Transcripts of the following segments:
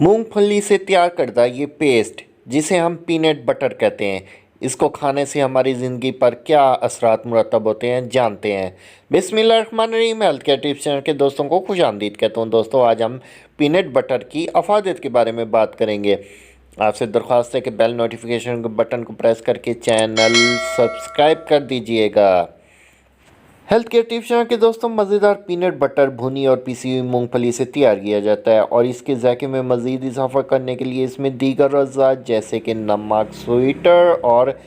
मूंगफली से तैयार करदा ये पेस्ट जिसे हम पीनट बटर कहते हैं, इसको खाने से हमारी ज़िंदगी पर क्या असरात मुरतब होते हैं जानते हैं। बिस्मिल्लाहिर्रहमानिर्रहीम। हेल्थ केयर टिप्स चैनल के दोस्तों को खुशामदीद कहता हूँ। दोस्तों, आज हम पीनट बटर की अफादियत के बारे में बात करेंगे। आपसे दरख्वास्त है कि बेल नोटिफिकेशन बटन को प्रेस करके चैनल सब्सक्राइब कर दीजिएगा। हेल्थ केयर टिप्स चैनल के दोस्तों, मज़ेदार पीनट बटर भुनी और पिसी हुई मूंगफली से तैयार किया जाता है और इसके जायके में मज़ीद इजाफा करने के लिए इसमें दीगर अज़ा जैसे कि नमक, स्वीटर और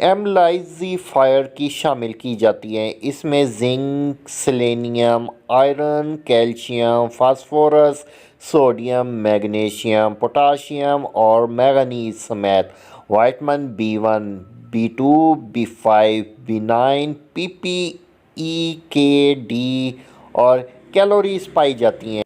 एमलाइजीफायर की शामिल की जाती हैं। इसमें zinc, selenium, iron, calcium, phosphorus, sodium, magnesium, potassium और मैंगनीज समेत vitamin B1, B2, B5, B9, PPE, K, D और कैलोरीज पाई जाती हैं।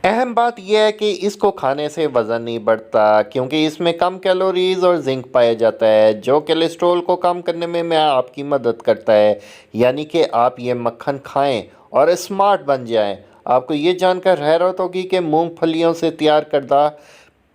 अहम बात यह है कि इसको खाने से वज़न नहीं बढ़ता क्योंकि इसमें कम कैलोरीज और जिंक पाया जाता है जो कोलेस्ट्रॉल को कम करने में आपकी मदद करता है। यानी कि आप ये मक्खन खाएं और स्मार्ट बन जाएं। आपको ये जानकर हैरत होगी कि मूंगफलियों से तैयार करदा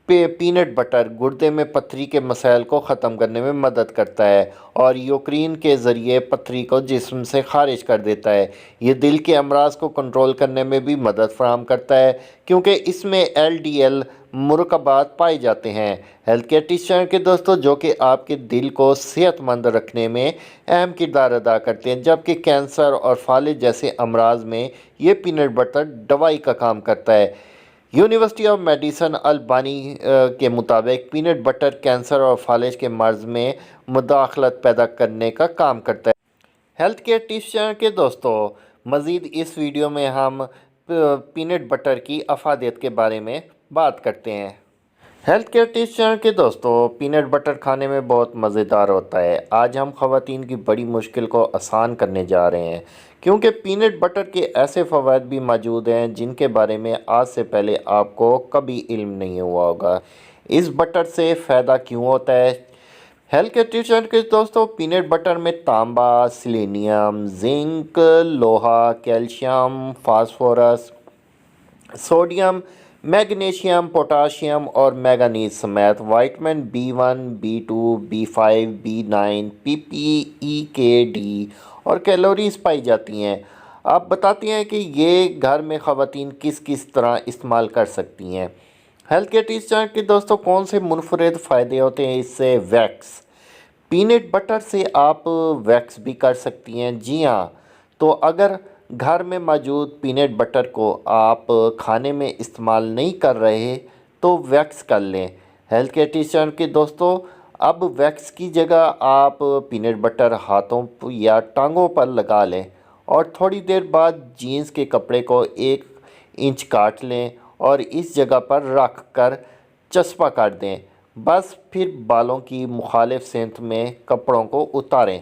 पीनट बटर गुर्दे में पथरी के मसाइल को ख़त्म करने में मदद करता है और यूक्रेन के ज़रिए पथरी को जिस्म से खारिज कर देता है। ये दिल के अमराज को कंट्रोल करने में भी मदद फराहम करता है क्योंकि इसमें LDL मुरकबात पाए जाते हैं। हेल्थ केयर टिप्स चैनल के दोस्तों, जो कि आपके दिल को सेहतमंद रखने में अहम किरदार अदा करते हैं, जबकि कैंसर और फालिज जैसे अमराज में ये पीनट बटर दवाई का काम करता है। यूनिवर्सिटी ऑफ मेडिसन अल्बानी के मुताबिक पीनट बटर कैंसर और फालिज के मर्ज़ में मुदाखलत पैदा करने का काम करता है। हेल्थ केयर टिप्स चैनल के दोस्तों, मज़ीद इस वीडियो में हम पीनट बटर की अफादियत के बारे में बात करते हैं। हेल्थ केयर टिप्स चैनल के दोस्तों, पीनट बटर खाने में बहुत मज़ेदार होता है। आज हम ख़वातीन की बड़ी मुश्किल को आसान करने जा रहे हैं क्योंकि पीनट बटर के ऐसे फ़वाद भी मौजूद हैं जिनके बारे में आज से पहले आपको कभी इल्म नहीं हुआ होगा। इस बटर से फ़ायदा क्यों होता है? हेल्थ केयर टिप्स चैनल के दोस्तों, पीनट बटर में तांबा, सेलेनियम, जिंक, लोहा, calcium, phosphorus, sodium, magnesium, potassium और मैंगनीज समेत vitamin B1, B2, B5, B9, PPE, K, D और कैलोरीज पाई जाती हैं। आप बताती हैं कि ये घर में ख़वातीन किस किस तरह इस्तेमाल कर सकती हैं। हेल्थ केयर टिप्स चैनल के दोस्तों, कौन से मुनफरद फ़ायदे होते हैं इससे? वैक्स, पीनट बटर से आप वैक्स भी कर सकती हैं। जी हाँ, तो अगर घर में मौजूद पीनट बटर को आप खाने में इस्तेमाल नहीं कर रहे तो वैक्स कर लें। हेल्थ केयर टिप्स चैनल के दोस्तों, अब वैक्स की जगह आप पीनट बटर हाथों या टांगों पर लगा लें और थोड़ी देर बाद जीन्स के कपड़े को 1 इंच काट लें और इस जगह पर रख कर चस्पा कर दें। बस फिर बालों की मुखालिफ सिमत में कपड़ों को उतारें।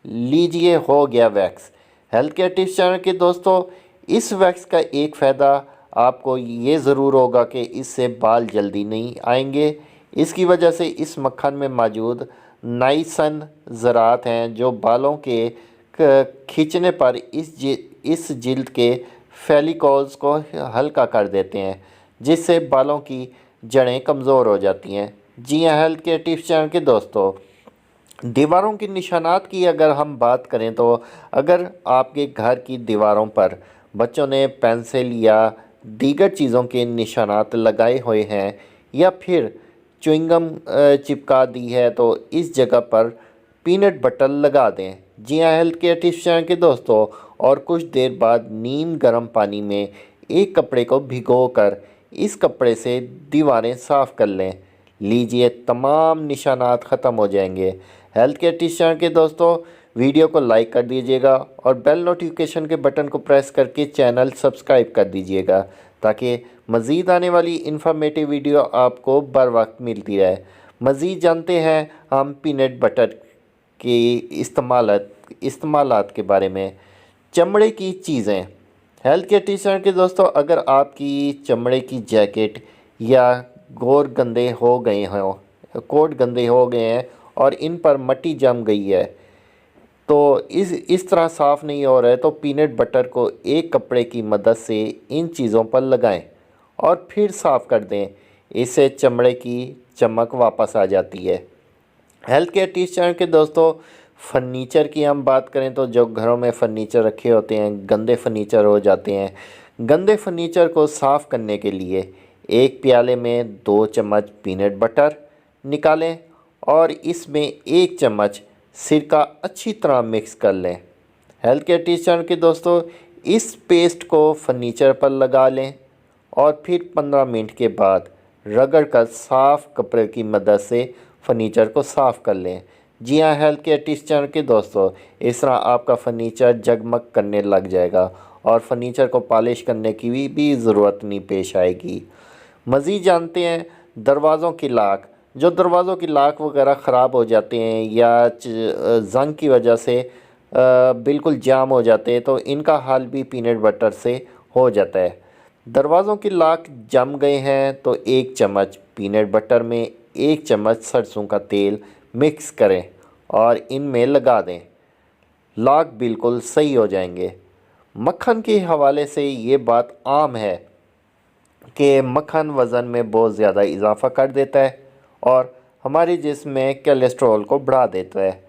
लीजिए, हो गया wax. Health care tips channel के दोस्तों, इस वैक्स का एक फ़ायदा आपको ये ज़रूर होगा कि इससे बाल जल्दी नहीं आएंगे। इसकी वजह से इस मक्खन में मौजूद नाइसन ज़रात हैं जो बालों के खींचने पर इस जिल्द के फैलिकल्स को हल्का कर देते हैं जिससे बालों की जड़ें कमज़ोर हो जाती हैं। जी हाँ, हेल्थ केयर टिप्स चैनल के दोस्तों, दीवारों के निशानात की अगर हम बात करें तो अगर आपके घर की दीवारों पर बच्चों ने पेंसिल या दीगर चीज़ों के निशानात लगाए हुए हैं या फिर च्युइंगम चिपका दी है तो इस जगह पर पीनट बटर लगा दें। जी हाँ, हेल्थ केयर टिप्स चैनल के दोस्तों, और कुछ देर बाद नीम गर्म पानी में एक कपड़े को भिगोकर इस कपड़े से दीवारें साफ़ कर लें। लीजिए, तमाम निशानात ख़त्म हो जाएंगे। हेल्थ केयर टिप्स चैनल के दोस्तों, वीडियो को लाइक कर दीजिएगा और बेल नोटिफिकेशन के बटन को प्रेस करके चैनल सब्सक्राइब कर दीजिएगा ताकि मज़ीद आने वाली इन्फॉर्मेटिव वीडियो आपको बर वक्त मिलती रहे। मज़ीद जानते हैं हम पीनट बटर के इस्तेमालात के बारे में। चमड़े की चीज़ें। हेल्थ केयर टिप्स चैनल के दोस्तों, अगर आपकी चमड़े की जैकेट या कोट गंदे हो गए हैं और इन पर मट्टी जम गई है तो इस तरह साफ़ नहीं हो रहा है तो पीनट बटर को एक कपड़े की मदद से इन चीज़ों पर लगाएं और फिर साफ़ कर दें। इससे चमड़े की चमक वापस आ जाती है। हेल्थ केयर टिप्स चैनल के दोस्तों, फर्नीचर की हम बात करें तो जो घरों में फर्नीचर रखे होते हैं, गंदे फर्नीचर हो जाते हैं। गंदे फर्नीचर को साफ़ करने के लिए एक प्याले में 2 चम्मच पीनट बटर निकालें और इसमें 1 चम्मच सिरका अच्छी तरह मिक्स कर लें। हेल्थ केयर टिप्स चैनल के दोस्तों, इस पेस्ट को फर्नीचर पर लगा लें और फिर 15 मिनट के बाद रगड़ कर साफ़ कपड़े की मदद से फर्नीचर को साफ़ कर लें। जी हाँ हेल्थ केयर टिप्स चैनल के दोस्तों, इस तरह आपका फर्नीचर जगमग करने लग जाएगा और फर्नीचर को पॉलिश करने की भी ज़रूरत नहीं पेश आएगी। मज़ीद जानते हैं दरवाज़ों की लाक, जो दरवाज़ों की लाक वगैरह ख़राब हो जाते हैं या ज़ंग की वजह से बिल्कुल जाम हो जाते हैं, तो इनका हल भी पीनट बटर से हो जाता है। दरवाज़ों की लाक जम गए हैं तो 1 चम्मच पीनट बटर में 1 चम्मच सरसों का तेल मिक्स करें और इनमें लगा दें। लॉक बिल्कुल सही हो जाएंगे। मक्खन के हवाले से ये बात आम है कि मक्खन वज़न में बहुत ज़्यादा इजाफ़ा कर देता है और हमारे जिस्म में कोलेस्ट्रॉल को बढ़ा देता है।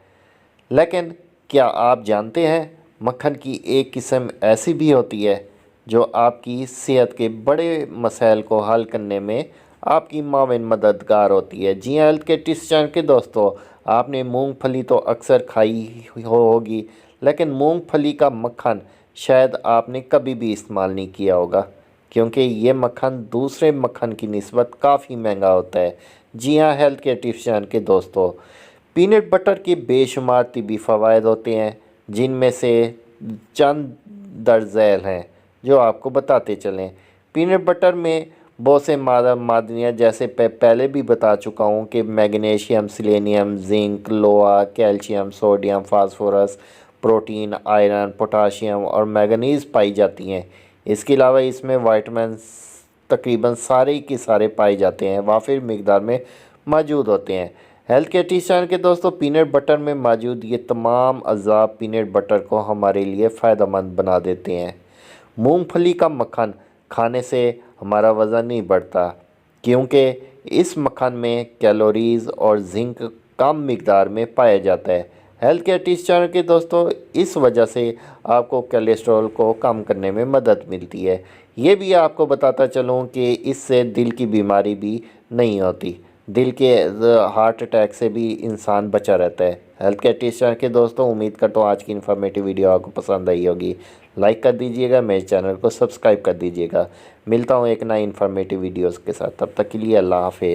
लेकिन क्या आप जानते हैं मक्खन की एक किस्म ऐसी भी होती है जो आपकी सेहत के बड़े मसाइल को हल करने में आपकी माविन मददगार होती है। जी हाँ हेल्थ के टिप्स चैनल के दोस्तों, आपने मूंगफली तो अक्सर खाई होगी, लेकिन मूंगफली का मक्खन शायद आपने कभी भी इस्तेमाल नहीं किया होगा, क्योंकि ये मक्खन दूसरे मक्खन की निस्बत काफ़ी महंगा होता है। जी हाँ हेल्थ के टिप्स चैनल के दोस्तों, पीनट बटर के बेशुमार तिब्बी फ़वाइद होते हैं, जिनमें से चंद दर्ज झैल हैं जो आपको बताते चलें। पीनट बटर में बहुत से मादनियाँ, जैसे पहले भी बता चुका हूँ कि मैग्नीशियम, सेलेनियम, जिंक, लोहा, calcium, sodium, phosphorus, protein, iron, potassium और मैंगनीज़ पाई जाती हैं। इसके अलावा इसमें विटामिन तकरीबन सारे के सारे पाए जाते हैं, वाफिर मिकदार में मौजूद होते हैं। हेल्थ केयर टिप्स चैनल के दोस्तों, पीनट बटर में मौजूद ये तमाम अज़ा पीनट बटर को हमारे लिए फ़ायदेमंद बना देते हैं। मूंगफली का मक्खन खाने से हमारा वज़न नहीं बढ़ता, क्योंकि इस मक्खन में कैलोरीज़ और जिंक कम मिकदार में पाया जाता है। हेल्थ केयर टिप्स चैनल के दोस्तों, इस वजह से आपको कोलेस्ट्रॉल को कम करने में मदद मिलती है। ये भी आपको बताता चलूँ कि इससे दिल की बीमारी भी नहीं होती, दिल के हार्ट अटैक से भी इंसान बचा रहता है। हेल्थ केयर टिप्स चैनल के दोस्तों, उम्मीद करता हूँ आज की इन्फॉर्मेटिव वीडियो आपको पसंद आई होगी। लाइक कर दीजिएगा, मेरे चैनल को सब्सक्राइब कर दीजिएगा। मिलता हूँ एक नई इन्फॉर्मेटिव वीडियोज़ के साथ, तब तक के लिए अल्लाह हाफ़िज़।